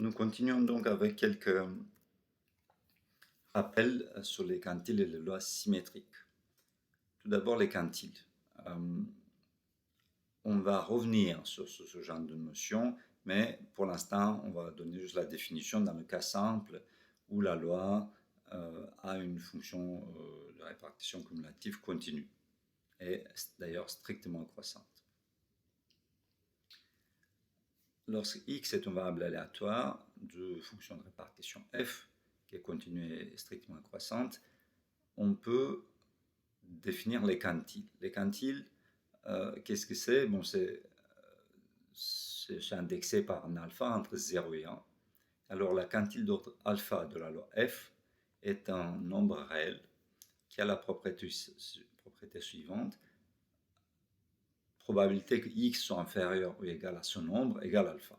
Nous continuons donc avec quelques rappels sur les quantiles et les lois symétriques. Tout d'abord, les quantiles. On va revenir sur ce genre de notion, mais pour l'instant, on va donner juste la définition dans le cas simple où la loi a une fonction de répartition cumulative continue et d'ailleurs strictement croissante. Lorsque x est une variable aléatoire de fonction de répartition f, qui est continue et strictement croissante, on peut définir les quantiles. Les quantiles, qu'est-ce que c'est? Bon, c'est indexé par un alpha entre 0 et 1. Alors la quantile d'ordre alpha de la loi f est un nombre réel qui a la propriété suivante: probabilité que x soit inférieur ou égal à ce nombre égale alpha.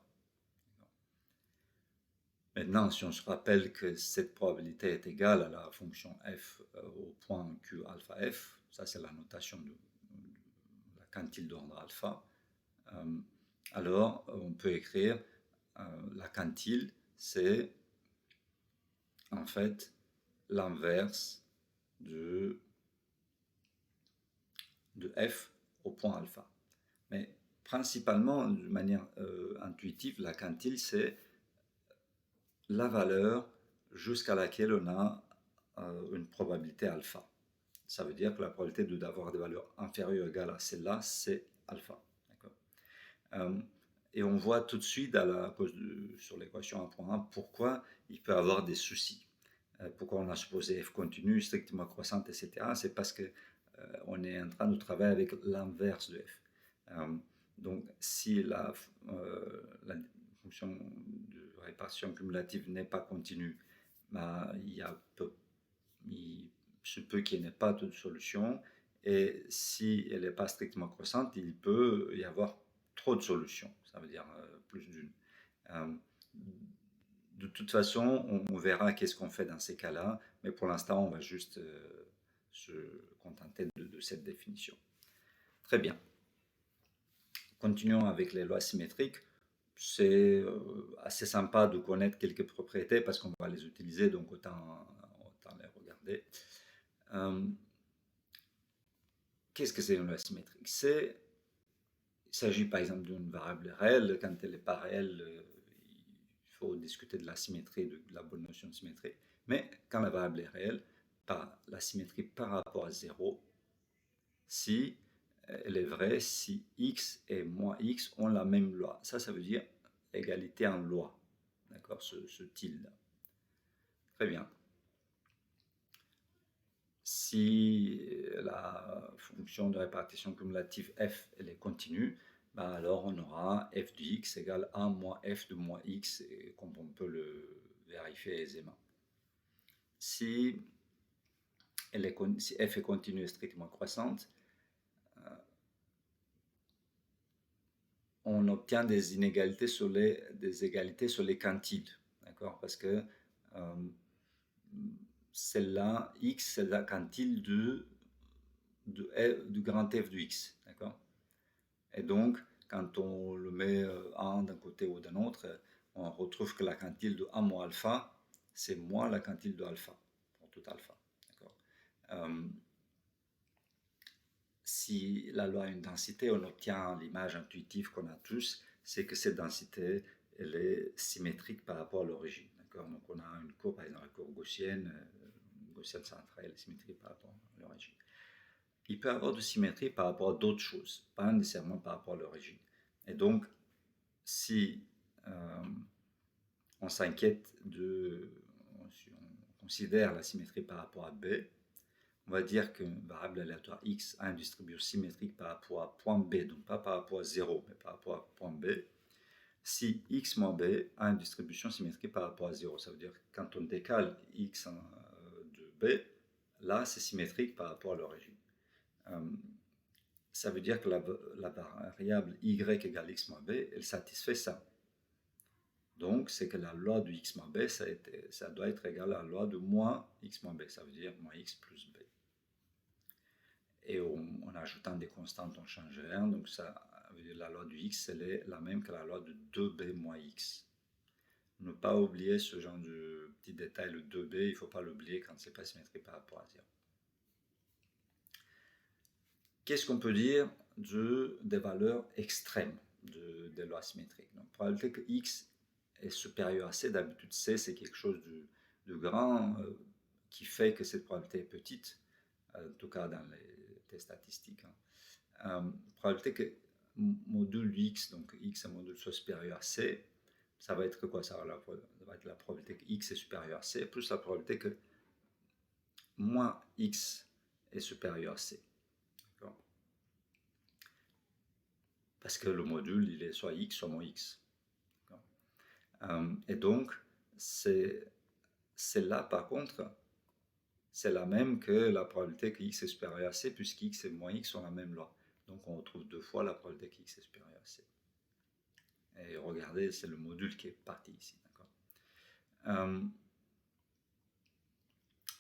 Maintenant, si on se rappelle que cette probabilité est égale à la fonction f au point q alpha f, ça c'est la notation de la quantile d'ordre alpha, alors on peut écrire la quantile, c'est en fait l'inverse de f au point alpha. Mais principalement, de manière intuitive, la quantile, c'est la valeur jusqu'à laquelle on a une probabilité alpha. Ça veut dire que la probabilité d'avoir des valeurs inférieures ou égales à celle-là, c'est alpha. Et on voit tout de suite, sur l'équation 1.1, pourquoi il peut y avoir des soucis. Pourquoi on a supposé f continue, strictement croissante, etc. C'est parce qu'on est en train de travailler avec l'inverse de f. Donc, si la fonction de répartition cumulative n'est pas continue, il se peut qu'il n'y ait pas de solution. Et si elle n'est pas strictement croissante, il peut y avoir trop de solutions. Ça veut dire plus d'une. De toute façon, on verra qu'est-ce qu'on fait dans ces cas-là, mais pour l'instant, on va juste se contenter de cette définition. Très bien. Continuons avec les lois symétriques. C'est assez sympa de connaître quelques propriétés parce qu'on va les utiliser, donc autant les regarder. Qu'est-ce que c'est une loi symétrique? Il s'agit par exemple d'une variable réelle. Quand elle n'est pas réelle, il faut discuter de la symétrie, de la bonne notion de symétrie. Mais quand la variable est réelle, la symétrie par rapport à 0, si elle est vraie, si x et moins x ont la même loi. Ça veut dire égalité en loi. D'accord, ce tilde. Très bien. Si la fonction de répartition cumulative f elle est continue, alors on aura f de x égale 1 moins f de moins x, et comme on peut le vérifier aisément. Si f est continue et strictement croissante, on obtient des égalités sur les quantiles, d'accord? Parce que celle-là, x, c'est la quantile du grand f de x, d'accord? Et donc, quand on le met 1 d'un côté ou d'un autre, on retrouve que la quantile de 1 moins alpha, c'est moins la quantile de alpha, pour tout alpha, d'accord? Si la loi a une densité, on obtient l'image intuitive qu'on a tous, c'est que cette densité, elle est symétrique par rapport à l'origine. Donc on a une courbe, par exemple la courbe gaussienne centrale, elle est symétrique par rapport à l'origine. Il peut y avoir de symétrie par rapport à d'autres choses, pas nécessairement par rapport à l'origine. Et donc, si on s'inquiète si on considère la symétrie par rapport à B, on va dire qu'une variable aléatoire x a une distribution symétrique par rapport à point B, donc pas par rapport à 0, mais par rapport à point B. Si x moins b a une distribution symétrique par rapport à 0, ça veut dire que quand on décale x de b, là c'est symétrique par rapport à l'origine. Ça veut dire que la variable y égale x moins b, elle satisfait ça. Donc, c'est que la loi de x moins b, ça doit être égal à la loi de moins x moins b, ça veut dire moins x plus b. Et en ajoutant des constantes, on change rien, donc ça veut dire la loi de x, elle est la même que la loi de 2b moins x. Ne pas oublier ce genre de petit détail, le 2b, il ne faut pas l'oublier quand c'est pas symétrique par rapport à 0. Qu'est-ce qu'on peut dire des valeurs extrêmes des lois symétriques? Donc, probabilité que x est supérieur à c, d'habitude c c'est quelque chose de grand qui fait que cette probabilité est petite, en tout cas dans les tests statistiques. Probabilité que module x, donc x un module soit supérieur à c, ça va être quoi? Ça va être la probabilité que x est supérieur à c, plus la probabilité que moins x est supérieur à c. Parce que le module, il est soit x, soit moins x. Et donc, c'est là, par contre, c'est la même que la probabilité que x est supérieur à c, puisqu'x et moins x sont la même loi. Donc, on retrouve deux fois la probabilité que x est supérieur à c. Et regardez, c'est le module qui est parti ici.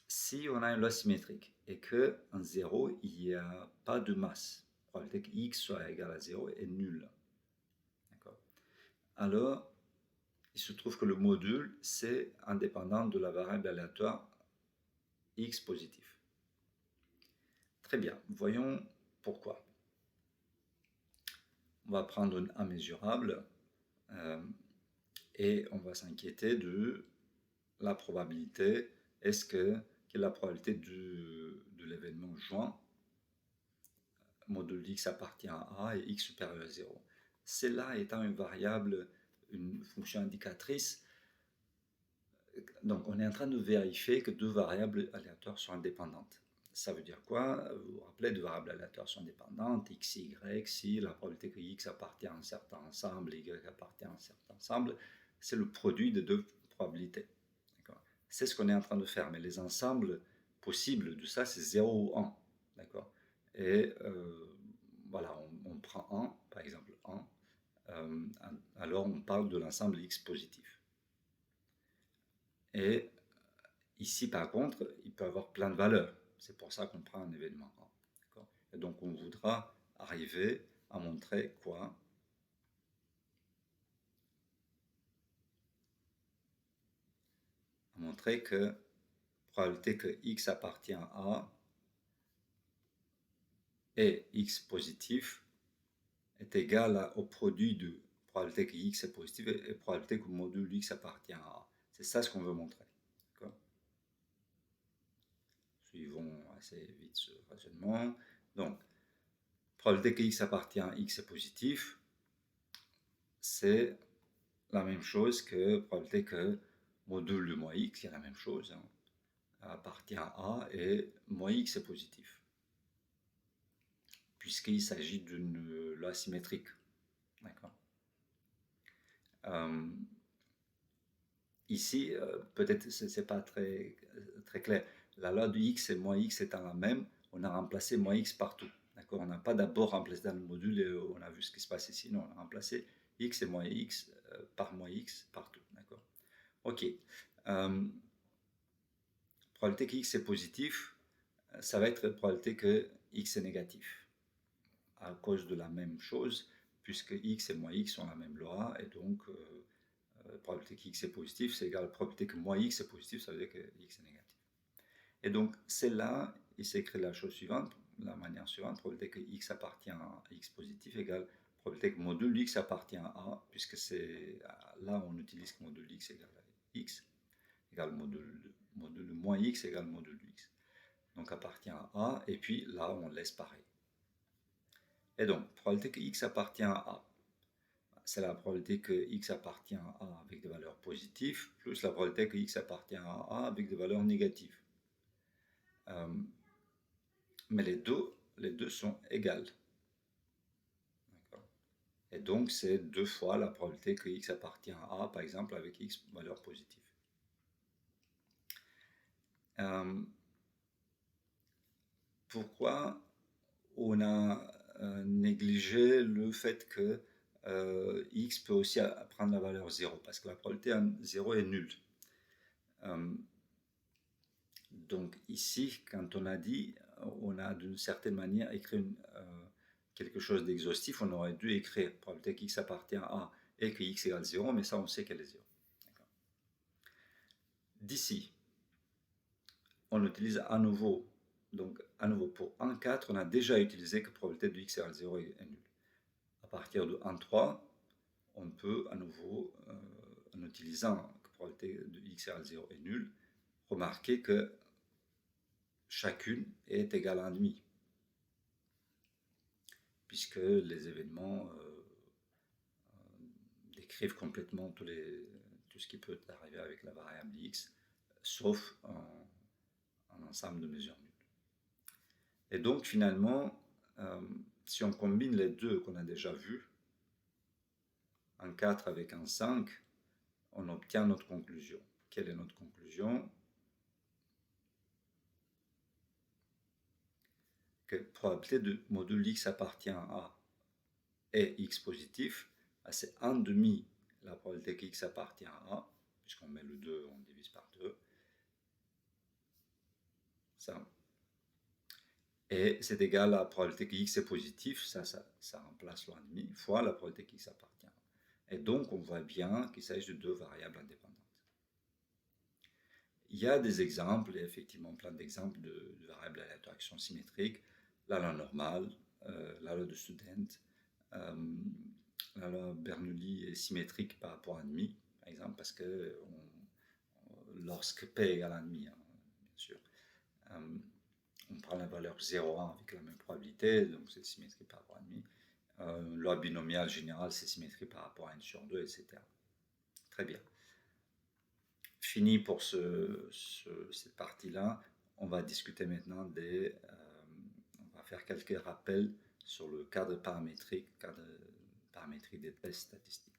Si on a une loi symétrique et qu'en 0, il n'y a pas de masse, la probabilité que x soit égal à 0 est nulle. Alors, il se trouve que le module, c'est indépendant de la variable aléatoire x positif. Très bien, voyons pourquoi. On va prendre un immesurable et on va s'inquiéter de la probabilité. Quelle est la probabilité de l'événement joint, module x appartient à A et x supérieur à 0. Celle-là étant une variable, une fonction indicatrice, donc on est en train de vérifier que deux variables aléatoires sont indépendantes. Ça veut dire quoi? Vous vous rappelez, deux variables aléatoires sont indépendantes, x et y, si la probabilité que x appartient à un certain ensemble et y appartient à un certain ensemble, c'est le produit de deux probabilités. C'est ce qu'on est en train de faire, mais les ensembles possibles de ça, c'est 0 ou 1. D'accord? Et voilà, on prend 1, par exemple 1, alors on parle de l'ensemble x positif. Et ici, par contre, il peut avoir plein de valeurs. C'est pour ça qu'on prend un événement 1. Et donc, on voudra arriver à montrer quoi? À montrer que la probabilité que x appartient à A et x positif est égale au produit de probabilité que x est positif et probabilité que le module x appartient à A. C'est ça ce qu'on veut montrer. Suivons assez vite ce raisonnement. Donc, probabilité que x appartient à x est positif, c'est la même chose que probabilité que module de moins x, c'est la même chose, appartient à A et moins x est positif, puisqu'il s'agit d'une loi symétrique. D'accord. Ici, peut-être ce n'est pas très clair. La loi de x et moins x étant la même, on a remplacé moins x partout. D'accord. On n'a pas d'abord remplacé dans le module et on a vu ce qui se passe ici. Non, on a remplacé x et moins x par moins x partout. D'accord. Ok. Probabilité que x est positif, ça va être probabilité que x est négatif. À cause de la même chose, puisque x et moins x sont la même loi, et donc probabilité que x est positif, c'est égal à la probabilité que moins x est positif, ça veut dire que x est négatif. Et donc, celle-là, il s'écrit la chose suivante, la manière suivante, probabilité que x appartient à x positif égale probabilité que module x appartient à A, puisque c'est là on utilise que module x égale à x, égale module moins x égale module x. Donc appartient à A, et puis là on laisse pareil. Et donc, probabilité que x appartient à A, c'est la probabilité que x appartient à A avec des valeurs positives, plus la probabilité que x appartient à A avec des valeurs négatives. Mais les deux sont égales. Et donc, c'est deux fois la probabilité que x appartient à A, par exemple, avec x valeur positive. Pourquoi on a négligé le fait que x peut aussi prendre la valeur 0? Parce que la probabilité 0 est nulle. Donc ici, quand on a dit, on a d'une certaine manière écrit quelque chose d'exhaustif, on aurait dû écrire probabilité que x appartient à A et que x égale 0, mais ça on sait qu'elle est 0. d'ici, on utilise à nouveau, donc à nouveau pour 1,4, on a déjà utilisé que probabilité de x égale 0 est nulle. À partir de 1,3, on peut à nouveau, en utilisant que probabilité de x égale 0 est nulle, remarquer que chacune est égale à 1,5, puisque les événements décrivent complètement tout ce qui peut arriver avec la variable x, sauf un ensemble de mesures nulles. Et donc finalement, si on combine les deux qu'on a déjà vus, un 4 avec un 5, on obtient notre conclusion. Quelle est notre conclusion? Que probabilité de module x appartient à est x positif, c'est 1,5 la probabilité que x appartient à A, puisqu'on met le 2, on divise par 2. Ça. Et c'est égal à la probabilité que x est positif, ça remplace l'1,5 fois la probabilité que x appartient. Et donc on voit bien qu'il s'agit de deux variables indépendantes. Il y a des exemples, et effectivement plein d'exemples de variables à l'interaction symétrique, la loi normale, la loi de Student, la loi Bernoulli est symétrique par rapport à 1,5, par exemple, parce que lorsque P égale 1,5, bien sûr, on prend la valeur 0,1 avec la même probabilité, donc c'est symétrique par rapport à 1,5. Loi binomiale générale, c'est symétrique par rapport à 1 sur 2, etc. Très bien. Fini pour cette partie-là. On va discuter maintenant on va faire quelques rappels sur le cadre paramétrique des tests statistiques.